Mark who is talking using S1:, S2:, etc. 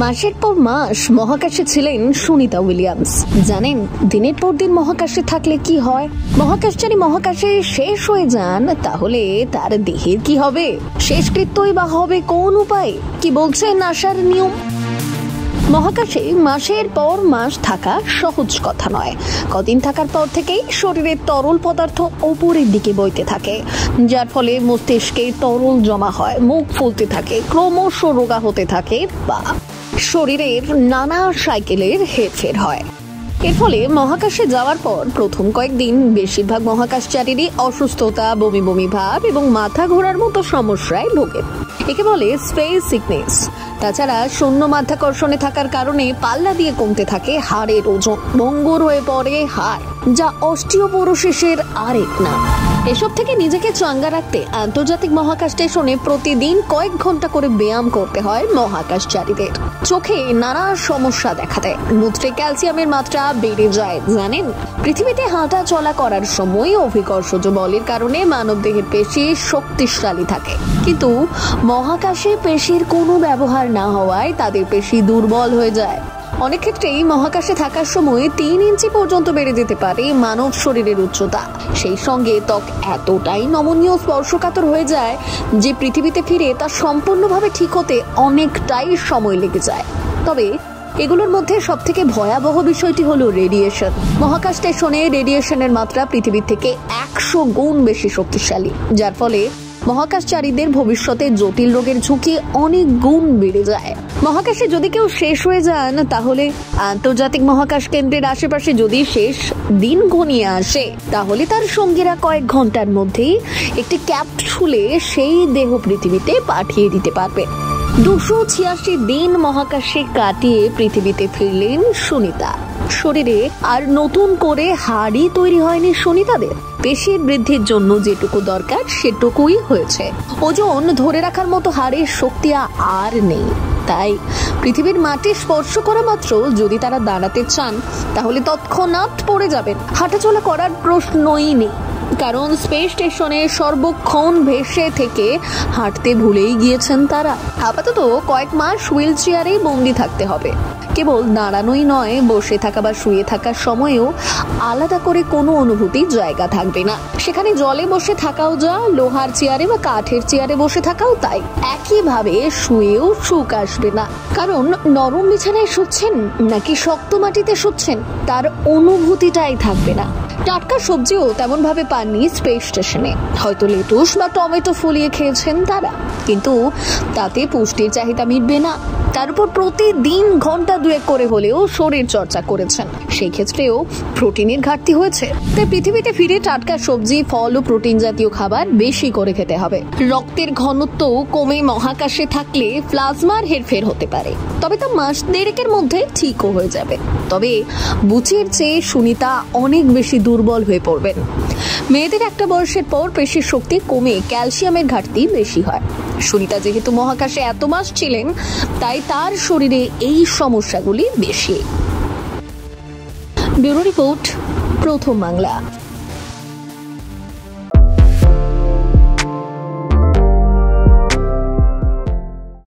S1: মাসের পর মাস মহাকাশে ছিলেন সুনিতা উইলিয়ামস। জানেন দিনের পর দিন মহাকাশে থাকলে কি হয়? মহাকাশচারী মহাকাশে শেষ হয়ে যান তাহলে তার দেহের কি হবে? শেষকৃত্যই বা হবে কোন উপায়ে? কি বলছে নাসার নিয়ম? মহাকাশে মাসের পর মাস থাকা সহজ কথা নয়। কদিন থাকার পর থেকেই শরীরের তরল পদার্থ উপরের দিকে বইতে থাকে, যার ফলে মস্তিষ্কে তরল জমা হয়, মুখ ফুলতে থাকে, ক্রমশ রোগা হতে থাকে বা শরীরের নানা সাইকেলের হেরফের হয়। এর ফলে মহাকাশে যাওয়ার পর প্রথম কয়েকদিন বেশিরভাগ মহাকাশচারীরই অসুস্থতা, বমি বমি ভাব এবং মাথা ঘোরার মতো সমস্যায় ভোগে। একে বলে স্পেস সিকনেস। তাছাড়া শূন্য মাধ্যাকর্ষণে থাকার কারণে পাল্লা দিয়ে কমতে থাকে হাড়ের ওজন, ভঙ্গুর হয়ে পড়ে হাড়, যা অস্টিওপোরোসিসের আরেক নাম। এসব থেকে নিজেকে চাঙ্গা রাখতে আন্তর্জাতিক মহাকাশ স্টেশনে প্রতিদিন কয়েক ঘন্টা করে ব্যায়াম করতে হয় মহাকাশচারীদের। চোখে নানা সমস্যা দেখা দেয়, মূত্রে ক্যালসিয়ামের মাত্রা বেড়ে যায়। জানেন, পৃথিবীতে হাঁটা চলা করার সময় অভিকর্ষজ বলের কারণে মানবদেহের পেশি শক্তিশালী থাকে, কিন্তু মহাকাশে পেশির কোনো ব্যবহার না হওয়ায় তাদের পেশি দুর্বল হয়ে যায়। অনেক ক্ষেত্রেই মহাকাশে থাকার সময় 3 ইঞ্চি পর্যন্ত বেড়ে যেতে পারে মানব শরীরের উচ্চতা। সেই সঙ্গে ত্বক এতটাই নমনীয়, স্পর্শকাতর হয়ে যায় যে পৃথিবীতে ফিরে তা সম্পূর্ণভাবে ঠিক হতে অনেকটাই সময় লেগে যায়। তবে এগুলোর মধ্যে সবথেকে ভয়াবহ বিষয়টি হলো রেডিয়েশন। মহাকাশ স্টেশনে রেডিয়েশনের মাত্রা পৃথিবীর থেকে 100 গুণ বেশি শক্তিশালী, যার ফলে মহাকাশচারীদের ভবিষ্যতে জটিল রোগের ঝুঁকি অনেক গুণ বেড়ে যায়। মহাকাশে যদি কেউ শেষ হয়ে যান, তাহলে আন্তর্জাতিক মহাকাশ কেন্দ্রের আশেপাশে যদি শেষ দিন ঘনিয়ে আসে, তাহলে তার সঙ্গীরা কয়েক ঘন্টার মধ্যেই একটি ক্যাপসুলে সেই দেহ পৃথিবীতে পাঠিয়ে দিতে পারবে। 286 দিন মহাকাশে কাটিয়ে পৃথিবীতে ফিরলেন সুনিতা। শরীরে আর নতুন করে হাড়ই তৈরি হয়নি সুনিতাদের। পেশির বৃদ্ধির জন্য যেটুকু দরকার সেটুকুই হয়েছে। ওজন ধরে রাখার মতো হাড়ের শক্তি আর নেই। তাই পৃথিবীর মাটি স্পর্শ করা মাত্র যদি তারা দাঁড়াতে চান, তাহলে তৎক্ষণাৎ পড়ে যাবেন। হাঁটাচলা করার প্রশ্নই নেই, কারণ স্পেস স্টেশনে সর্বক্ষণ ভেসে থেকে হাঁটতে ভুলেই গিয়েছেন তারা। আপাতত কয়েক মাস হুইল চেয়ারেই বন্দি থাকতে হবে। কেবল দাঁড়ানোই নয়, বসে থাকা বা শুয়ে থাকার সময়ও আলাদা করে কোনো অনুভূতির জায়গা থাকবে না। সেখানে জলে বসে থাকাও যা, লোহার চেয়ারে বা কাঠের চেয়ারে বসে থাকাও তাই। একইভাবে শুয়েও সুখ আসবে না, কারণ নরম বিছানায় শুচ্ছেন নাকি শক্ত মাটিতে শুচ্ছেন তার অনুভূতিটাই থাকবে না। টাটকা সবজিও তেমন ভাবে পাননি স্পেস স্টেশনে। হয়তো লেটুস বা টমেটো ফলিয়ে খেয়েছেন তারা, কিন্তু তাতে পুষ্টির চাহিদা মিটবে না। তার উপর প্রতিদিন ঘন্টা 2 করে হলেও শরীর চর্চা করেছেন, সেই ক্ষেত্রেও প্রোটিনের ঘাটতি হয়েছে। তাই পৃথিবীতে ফিরে টাটকা সবজি, ফল ও প্রোটিন জাতীয় খাবার বেশি করে খেতে হবে। রক্তের ঘনত্ব কমে মহাকাশে থাকলে প্লাজমার হেরফের হতে পারে, তবে তা মাস 1.5-এর মধ্যে ঠিকও হয়ে যাবে। তবে বুচির চেয়ে সুনিতা অনেক বেশি দুর্বল হয়ে পড়বেন। মেয়েদের একটা বয়সের পর পেশির শক্তি কমে ক্যালসিয়ামের ঘাটতি বেশি হয়। সুনিতা যেহেতু মহাকাশে এত মাস ছিলেন, তাই তার শরীরে এই সমস্যাগুলি বেশি। ব্যুরো রিপোর্ট, প্রথম বাংলা।